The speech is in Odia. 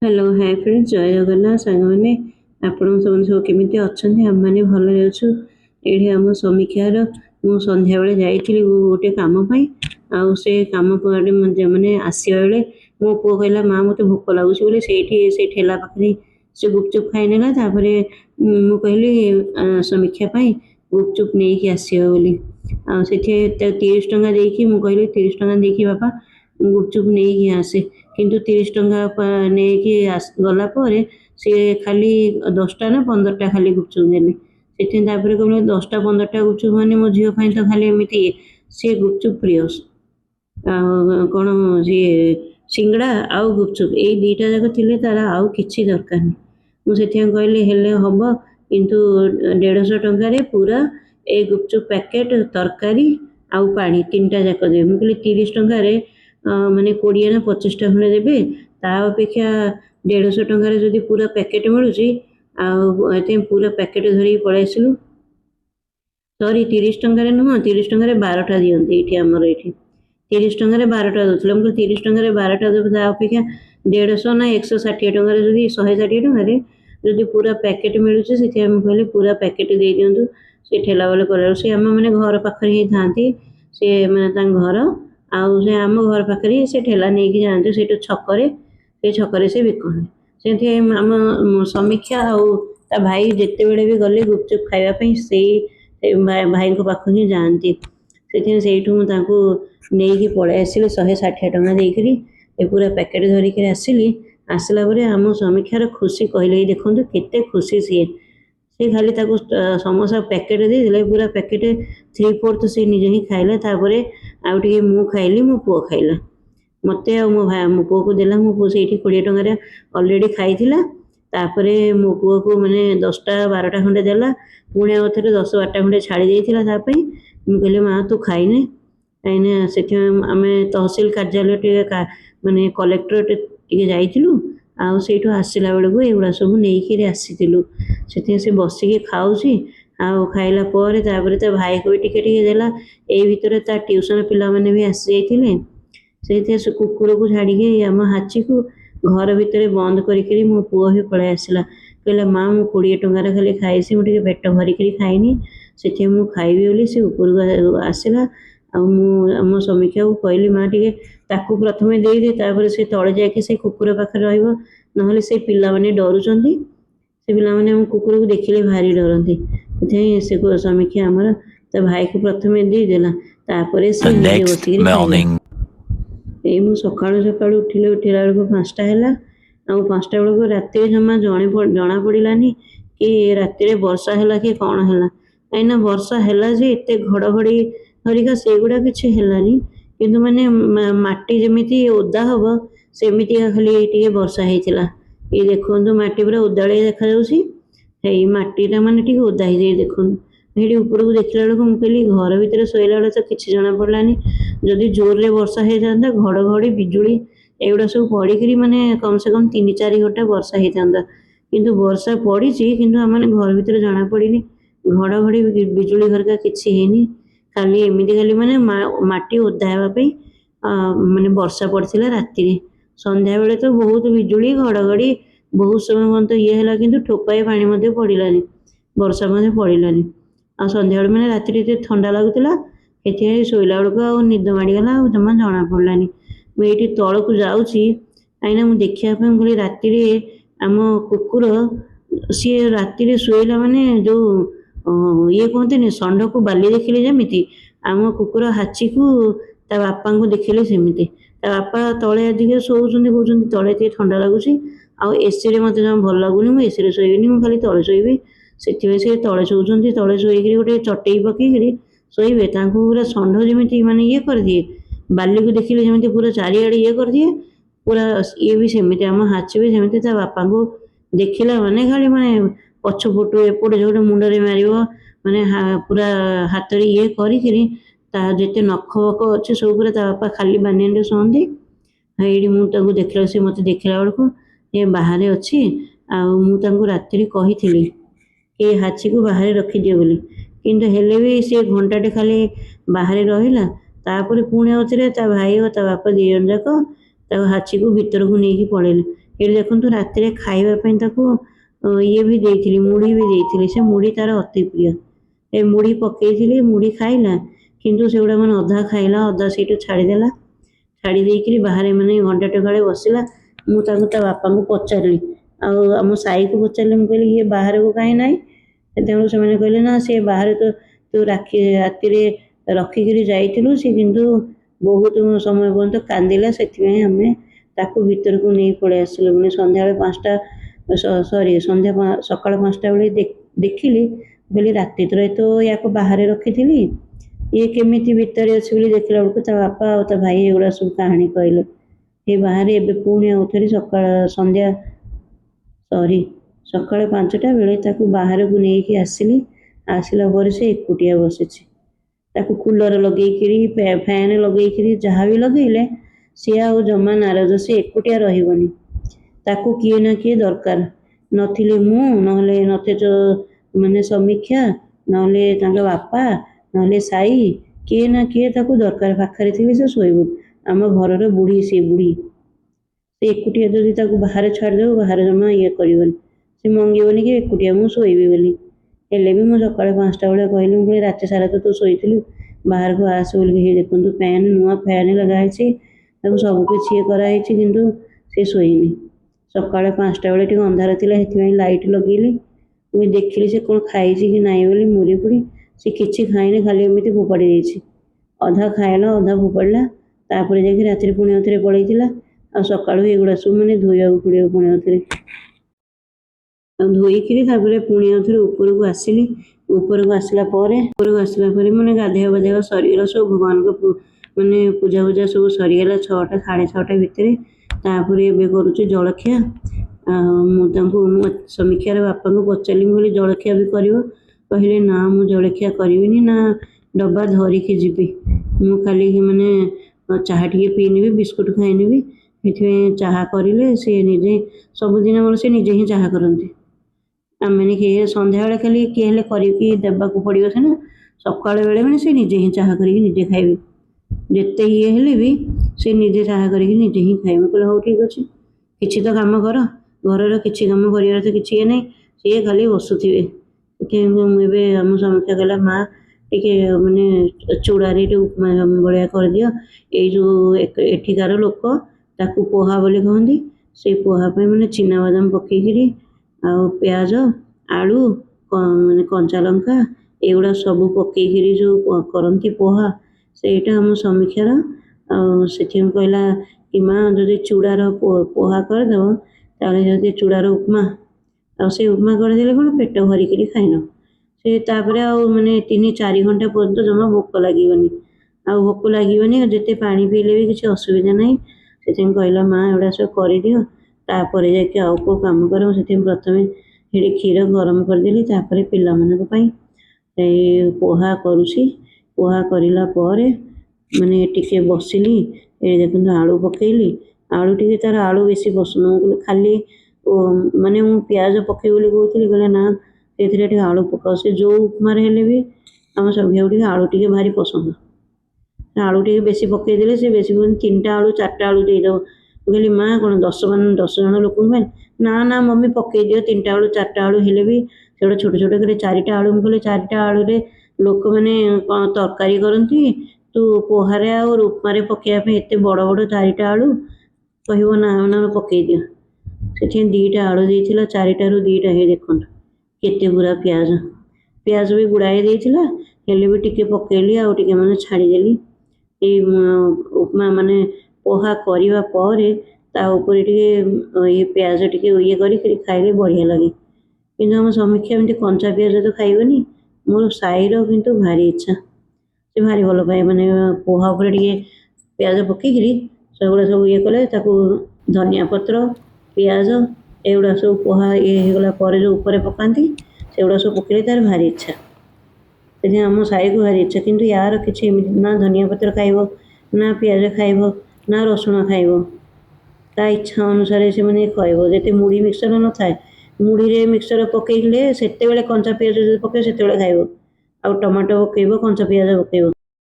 हेलो हाय फ्रेंड्स जय जगन्नाथ सांग मैंने आपण सब केमी अच्छा आम मैंने भल अच्छु ये आम समीक्षार मु सन्ध्या बेले जाइली गोटे कम से कम मैंने आसवा बेले मो पु कहला माँ मत भोक लगुच बोले से ठेला पाखे से गुपचुप खाई नेला मु कहली समीक्षा गुपचुप नहीं कि आसो बोली से 30 टंका देकी मु कहली 30 टंका देकी बापा गुपचुप नहीं कि आसे किंतु 30 टंका नहीं गला सी खाली 10टा ना 15टा खाली गुपचुप देले से कहले 10टा 15टा गुपचुप माने मो झील तो खाली एमती सी गुपचुप प्रिय कौन सी सिंगड़ा आउ गुपचुप यही दुईटा जाक थे तार आउ कि दरकार नहीं मुझे कहली हेले हम किंतु 150 टंकार पूरा ए गुपचुप पैकेट तरकारी आउ पानी 3टा जाक देवे मुझे कहली 30 टंकार माने 20 ना 25टा खंडे देवे ता अपेक्षा 150 टंकार जदि पूरा पैकेट मिलूँ पूरा पैकेट धरिकी पलि आसिलु सरी 30 टंकार नुह 30 टंकार 12टा दिखते ये आमर ये 30 टंकार 12टा दूसरे मुझे 30 टंकार 12टा देवे ता अपेक्षा 150 ना 160 टंकार जदि 160 टंकार जदि पूरा पैकेट मिलूँ से कहले पूरा पैकेट दे दिंतु से ठेला वाले कर से आम मैंने घर पाखे ही था से मैंने घर आउ से आम घर पाखे से ठेला नहीं कि जाते से छकरे से छकरे से बिकते से आम समीक्षा आउ ता भाई जिते बड़े भी गले गुपचुप खावाई से भाई पाख ही जाती से नहीं पलि आसिले 160 टंका देकर पूरा पैकेट धरिकी आसिली आसला आम समीक्षार खुशी कहले देखो केते खुशी सी खाली समोसा पैकेट दे पूरा पैकेट 3/4 सी निजे ही खाइला आउटे मु खाइली मो पुओ खाइला मत मो पुओ को देला मो पुओ से 20 टंकार अलरेडी खाई तापरे मो पुओ को मैंने 10टा 12टा खंडे देला पुणी आउ थे 10-12टा खंडे छाड़ी देता मुझे माँ तू खाइने कहीं से आम तहसिल कार्यालय माने कलेक्टरेट टे जाइलु आउ से आसला बेलू एगुड़ा सब नहीं आसीलु से बसिकी खाऊँगी आउ खाइला ता भाई को भी टिके देला यही भितर ता ट्यूशन पिला माने भी आसी जाते से कुकुर को छाड़ी आम हाची को घर भितर बंद करी मो पुओ भी पलि आसला कहला माँ मु 20 टंकार खाली खाई मुझे पेट भरिकी खाइनी से मु खाइबी बोली से ऊपर आसला आम समीक्षा को कहली माँ टे ताकू प्रथम देदे से तले जाकि से कुकुर पाखे रहा से पिला माने डरुंच से पिला माने कुकुर को देखिले भारी डरती से समीक्षा आमर ता भाई को प्रथम देदेला से बसिक ये मु सका उठिला बेलू 5टा है आ 5टा बेलू रात जमा जना पड़ानी कि राति वर्षा है कि कौन है कहीं वर्षा है एत घड़घड़ी हरिका से गुड़ा कि किंतु माने माटी जमी ओदा हम सेमती खाली टे वर्षा होता ये देखो माटी पूरा ओदाड़िया देखा मटीटा माने टे ओदा हो जाए देखो ये ऊपर को देखला बेलू मुझे घर भितर शोला बेले तो किसी जना पड़ानी जदि जोर से वर्षा होता घड़घड़ी बिजुली एगुड़ा सब पड़ी माने कम से कम 3-4 घंटा वर्षा होता किंतु वर्षा पड़ी किंतु आम घर भितर जना पड़ी घड़घड़ी बिजुली घरका कि खाली एमती खाली माने माटी ओदा होगापी माने वर्षा पड़ता राति संध्या बेले तो बहुत बिजुली घड़घड़ी बहुत समय पर्यटन ये है कि ठोपाए पानी पड़ानी वर्षा पड़ानी आ संध्या बेले मैंने राति ठंडा लगुला ये शोला बेलू आ निद माड़गला जमा जना पड़ानी मुझे तल को जाऊँगी कहीं मुझे देखापी कहली राति आम कुकुर सी राति शोला माने जो ये कहते षंड को बाली देखिले जमी आम कुकुर हाची को ता बापा को देखिले सेमती ता बापा तले अधिक शोचुंट कहते तले टे ठंडा लगुच एसी मत जमा भल लगुनि मुझे एसी शोबनी मुझे खाली तले शोबी से तले शोचुंट तले शोक गोटे चटई पकईकि शोबे पूरा षंड जमी माने ये कर दिए बाली को देखिले जमी पूरा चारिआडे ये कर दिए पूरा ये भी सेमती आम हाची भी सेमती ता बापा को देखला माने खाली माने पछपटू एपटे जो मुंडे मार माने पूरा हाथ ये करते नख बक अच्छे सब पूरा बापा खाली बानियान शुंती ये मुझे देखला से मत देखला बेलू ये बाहर अच्छी आउ राति कही कि हाची को बाहर रखिदे बोली किंतु हेले भी सी घंटाटे खाली बाहर रहा तापर पुणी आउे ता भाई और ता बापा 2 जन जाक हाची को भीतर को लेकिन पड़ेले ଏଠି ଦେଖନ୍ତୁ ରାତିରେ ଖାଇବା ପାଇଁ ତାକୁ ଇଏ ବି ଦେଇଥିଲି, ମୁଢ଼ି ବି ଦେଇଥିଲି। ସେ ମୁଢ଼ି ତାର ଅତି ପ୍ରିୟ। ଏ ମୁଢ଼ି ପକେଇଥିଲି, ମୁଢ଼ି ଖାଇଲା, କିନ୍ତୁ ସେଗୁଡ଼ା ମାନେ ଅଧା ଖାଇଲା, ଅଧା ସେଇଠୁ ଛାଡ଼ିଦେଲା। ଛାଡ଼ି ଦେଇକିରି ବାହାରେ ମାନେ ଘଣ୍ଟାଟେ କାଳେ ବସିଲା। ମୁଁ ତାକୁ ତା ବାପାଙ୍କୁ ପଚାରିଲି, ଆଉ ଆମ ସାଇକୁ ପଚାରିଲି, ମୁଁ କହିଲି ଇଏ ବାହାରକୁ କାହିଁ ନାହିଁ? ସେତେବେଳକୁ ସେମାନେ କହିଲେ ନା ସେ ବାହାରେ ତ ତୁ ରାତିରେ ରଖିକିରି ଯାଇଥିଲୁ, ସେ କିନ୍ତୁ ବହୁତ ସମୟ ପର୍ଯ୍ୟନ୍ତ କାନ୍ଦିଲା, ସେଥିପାଇଁ ଆମେ ତାକୁ ଭିତରକୁ ନେଇ ପଳେଇ ଆସିଲୁ। ମାନେ ସନ୍ଧ୍ୟାବେଳେ 5ଟା ସକାଳ 5ଟା ବେଳେ ଦେଖିଲି, କହିଲି ରାତିରେ ତ ୟାକୁ ବାହାରେ ରଖିଥିଲି, ଇଏ କେମିତି ଭିତରେ ଅଛି ବୋଲି ଦେଖିଲା ବେଳକୁ ତା ବାପା ଆଉ ତା ଭାଇ ଏଗୁଡ଼ା ସବୁ କାହାଣୀ କହିଲେ। ଏ ବାହାରେ ଏବେ ପୁଣି ଆଉଥରେ ସକାଳ 5ଟା ବେଳେ ତାକୁ ବାହାରକୁ ନେଇକି ଆସିଲି। ଆସିଲା ପରେ ସେ ଏକୁଟିଆ ବସିଛି। ତାକୁ କୁଲର ଲଗେଇକିରି ଫ୍ୟାନ୍ ଲଗେଇକିରି ଯାହା ବି ଲଗେଇଲେ ସିଏ ଆଉ ଜମା ନାରାଜ, ସେ ଏକୁଟିଆ ରହିବନି। ତାକୁ କିଏ ନା କିଏ ଦରକାର। ନଥିଲେ ମୁଁ, ନହେଲେ ନଚେତ ମାନେ ସମୀକ୍ଷା, ନହେଲେ ତାଙ୍କ ବାପା, ନହେଲେ ସାଇ, କିଏ ନା କିଏ ତାକୁ ଦରକାର। ପାଖରେ ଥିଲେ ସେ ଶୋଇବ। ଆମ ଘରର ବୁଢ଼ୀ, ସେ ବୁଢ଼ୀ। ସେ ଏକୁଟିଆ ଯଦି ତାକୁ ବାହାରେ ଛାଡ଼ିଦେବ, ବାହାରେ ଜମା ଇଏ କରିବନି। ସେ ମଙ୍ଗିବନି କି ଏକୁଟିଆ ମୁଁ ଶୋଇବି ବୋଲି। ହେଲେ ବି ମୁଁ ସକାଳେ 5ଟା ବେଳେ କହିଲି, ମୁଁ କହିଲି ରାତି ସାରା ତ ତୁ ଶୋଇଥିଲୁ, ବାହାରକୁ ଆସେ ବୋଲିକି। ହେଇ ଦେଖନ୍ତୁ ନୂଆ ଫ୍ୟାନ୍ ଲଗା ହେଇଛି, ତାକୁ ସବୁ କିଛି ଇଏ କରାହେଇଛି, କିନ୍ତୁ ସେ ଶୋଇନି। ସକାଳେ 5ଟା ବେଳେ ଟିକେ ଅନ୍ଧାର ଥିଲା, ସେଥିପାଇଁ ଲାଇଟ୍ ଲଗେଇଲି। ମୁଁ ଦେଖିଲି ସେ କ'ଣ ଖାଇଛି କି ନାହିଁ ବୋଲି। ମୁଢ଼ି ଫୁଢ଼ି ସେ କିଛି ଖାଇନି, ଖାଲି ଏମିତି ଫୋପାଡ଼ି ଦେଇଛି। ଅଧା ଖାଇଲା, ଅଧା ଫୋପାଡ଼ିଲା। ତାପରେ ଯାଇକି ରାତିରେ ପୁଣି ଆଉଥରେ ପଳେଇଥିଲା। ଆଉ ସକାଳୁ ଏଗୁଡ଼ା ସବୁ ମାନେ ଧୋଇବାକୁ ପଡ଼ିବ ପୁଣି ଆଉଥରେ। ଆଉ ଧୋଇକିରି ତାପରେ ପୁଣି ଆଉଥରେ ଉପରକୁ ଆସିଲି। ଉପରକୁ ଆସିଲା ପରେ ମାନେ ଗାଧେଇବା ସରିଗଲା ସବୁ। ଭଗବାନଙ୍କ ମାନେ ପୂଜା ସବୁ ସରିଗଲା 6ଟା, 6:30 ଭିତରେ। ତାପରେ ଏବେ କରୁଛି ଜଳଖିଆ। ମୁଁ ସମୀକ୍ଷାର ବାପାଙ୍କୁ ପଚାରିଲି, ମୁଁ କହିଲି ଜଳଖିଆ ବି କରିବ? କହିଲେ ନା, ମୁଁ ଜଳଖିଆ କରିବିନି, ନା ଡବା ଧରିକି ଯିବି। ମୁଁ ଖାଲି ମାନେ ଚାହା ଟିକେ ପିଇନେବି, ବିସ୍କୁଟ୍ ଖାଇନେବି। ସେଥିପାଇଁ ଚାହା କରିଲେ ସେ ନିଜେ, ସବୁଦିନ ମୋର ସେ ନିଜେ ହିଁ ଚାହା କରନ୍ତି। ଆମେ ସନ୍ଧ୍ୟାବେଳେ ଖାଲି କିଏ ହେଲେ କରିକି ଦେବାକୁ ପଡ଼ିବ ସିନା, ସକାଳ ବେଳେ ମାନେ ସେ ନିଜେ ହିଁ ଚାହା କରିକି ନିଜେ ଖାଇବେ। ଯେତେ ଇଏ ହେଲେ ବି ସେ ନିଜେ ଚାହା କରିକି ନିଜେ ହିଁ ଖାଇବେ। କହିଲେ ହଉ ଠିକ୍ ଅଛି, କିଛି ତ କାମ କର। ଘରର କିଛି କାମ କରିବାର ତ କିଛି ଇଏ ନାହିଁ, ସିଏ ଖାଲି ବସୁଥିବେ। ସେଥିପାଇଁ ଏବେ ଆମ ସମୀକ୍ଷା କହିଲା, ମା ଟିକେ ମାନେ ଚୂଡ଼ାରେ ଟିକେ ଉପମା ଭଳିଆ କରିଦିଅ। ଏଇ ଯେଉଁ ଏଠିକାର ଲୋକ ତାକୁ ପୋହା ବୋଲି କହନ୍ତି। ସେଇ ପୋହା ପାଇଁ ମାନେ ଚିନାବାଦାମ ପକେଇକିରି, ଆଉ ପିଆଜ, ଆଳୁ, ମାନେ କଞ୍ଚା ଲଙ୍କା, ଏଗୁଡ଼ା ସବୁ ପକେଇକିରି ଯେଉଁ କରନ୍ତି ପୋହା, ସେଇଟା ଆମ ସମୀକ୍ଷାର। ଆଉ ସେଥିପାଇଁ କହିଲା କି ମା, ଯଦି ଚୂଡ଼ାର ପୋହା କରିଦେବ, ତାହେଲେ ଯଦି ଚୂଡ଼ାର ଉପମା, ଆଉ ସେ ଉପମା କରିଦେଲେ କ'ଣ ପେଟ ଭରିକିରି ଖାଇନ। ସେ ତାପରେ ଆଉ ମାନେ 3-4 ଘଣ୍ଟା ପର୍ଯ୍ୟନ୍ତ ଜମା ଭୋକ ଲାଗିବନି। ଯେତେ ପାଣି ପିଇଲେ ବି କିଛି ଅସୁବିଧା ନାହିଁ। ସେଥିପାଇଁ କହିଲା, ମା ଏଗୁଡ଼ା ସବୁ କରିଦିଅ, ତାପରେ ଯାଇକି ଆଉ କେଉଁ କାମ କର। ସେଥିପାଇଁ ପ୍ରଥମେ ସେଠି କ୍ଷୀର ଗରମ କରିଦେଲି, ତାପରେ ପିଲାମାନଙ୍କ ପାଇଁ ଏଇ ପୋହା କରୁଛି। ପୋହା କରିଲା ପରେ ମାନେ ଟିକେ ବସିଲି। ଏଇ ଦେଖନ୍ତୁ ଆଳୁ ପକେଇଲି। ଆଳୁ ଟିକେ, ତାର ଆଳୁ ବେଶୀ ପସନ୍ଦ। ମୁଁ କହିଲି ଖାଲି ମାନେ ମୁଁ ପିଆଜ ପକେଇବି ବୋଲି କହୁଥିଲି, କହିଲେ ନା ସେଥିରେ ଟିକେ ଆଳୁ ପକାଅ। ସେ ଯେଉଁ ଉପମାରେ ହେଲେ ବି ଆମ ସମୀକ୍ଷାକୁ ଟିକେ ଆଳୁ ଟିକେ ଭାରି ପସନ୍ଦ। ଆଳୁ ଟିକେ ବେଶୀ ପକେଇଦେଲେ ସେ ବେଶୀ 3ଟା ଆଳୁ 4ଟା ଆଳୁ ଦେଇଦେବ। ମୁଁ କହିଲି ମା, କ'ଣ 10 ଜଣ ଲୋକଙ୍କ ପାଇଁ? ନା ନା ମମି, ପକେଇଦିଅ। 3ଟା ଆଳୁ 4ଟା ଆଳୁ ହେଲେ ବି ସେଗୁଡ଼ା ଛୋଟ ଛୋଟ କରି 4ଟା ଆଳୁ। ମୁଁ କହିଲି 4ଟା ଆଳୁରେ ଲୋକମାନେ କ'ଣ ତରକାରୀ କରନ୍ତି? ତୁ ପୋହାରେ ଆଉ ଉପମାରେ ପକେଇବା ପାଇଁ ଏତେ ବଡ଼ ବଡ଼ 4ଟା ଆଳୁ? କହିବ ନା ନା ପକେଇଦିଅ। ସେଥିପାଇଁ 2ଟା ଆଳୁ ଦେଇଥିଲା, 4ଟାରୁ 2ଟା। ହେଇ ଦେଖନ୍ତୁ କେତେ ଗୁଡ଼ା ପିଆଜ ବି ଗୁଡ଼ାଏ ଦେଇଥିଲା, ହେଲେ ବି ଟିକେ ପକେଇଲି, ଆଉ ଟିକେ ମାନେ ଛାଡ଼ିଦେଲି। ଏଇ ଉପମା ମାନେ ପୋହା କରିବା ପରେ ତା ଉପରେ ଟିକେ ଇଏ ପିଆଜ ଟିକେ ଇଏ କରିକି ଖାଇଲେ ବଢ଼ିଆ ଲାଗେ। କିନ୍ତୁ ଆମ ସମୀକ୍ଷା ଏମିତି କଞ୍ଚା ପିଆଜ ତ ଖାଇବନି। ମୋର ସାଇର କିନ୍ତୁ ଭାରି ଇଚ୍ଛା, ସେ ଭାରି ଭଲ ପାଏ। ମାନେ ପୋହା ଉପରେ ଟିକେ ପିଆଜ ପକେଇକିରି ସେଗୁଡ଼ା ସବୁ ଇଏ କଲେ, ତାକୁ ଧନିଆ ପତ୍ର, ପିଆଜ, ଏଗୁଡ଼ା ସବୁ ପୋହା ଇଏ ହେଇଗଲା ପରେ ଯେଉଁ ଉପରେ ପକାନ୍ତି, ସେଗୁଡ଼ା ସବୁ ପକେଇଲେ ତାର ଭାରି ଇଚ୍ଛା। ସେଥିପାଇଁ ଆମ ସାଇକୁ ଭାରି ଇଚ୍ଛା। କିନ୍ତୁ ୟାର କିଛି ଏମିତି ନା ଧନିଆ ପତ୍ର ଖାଇବ, ନା ପିଆଜ ଖାଇବ, ନା ରସୁଣ ଖାଇବ। ତା ଇଚ୍ଛା ଅନୁସାରେ ସେମାନେ ଖାଇବ। ଯେତେ ମୁଢ଼ି ମିକ୍ସଚର ନଥାଏ, ମୁଢ଼ିରେ ମିକ୍ସଚର ପକେଇଲେ ସେତେବେଳେ କଞ୍ଚା ପିଆଜ ଯଦି ପକେଇବ ସେତେବେଳେ ଖାଇବ। ଆଉ ଟମାଟୋ ପକେଇବ, କଞ୍ଚା ପିଆଜ ପକେଇବ।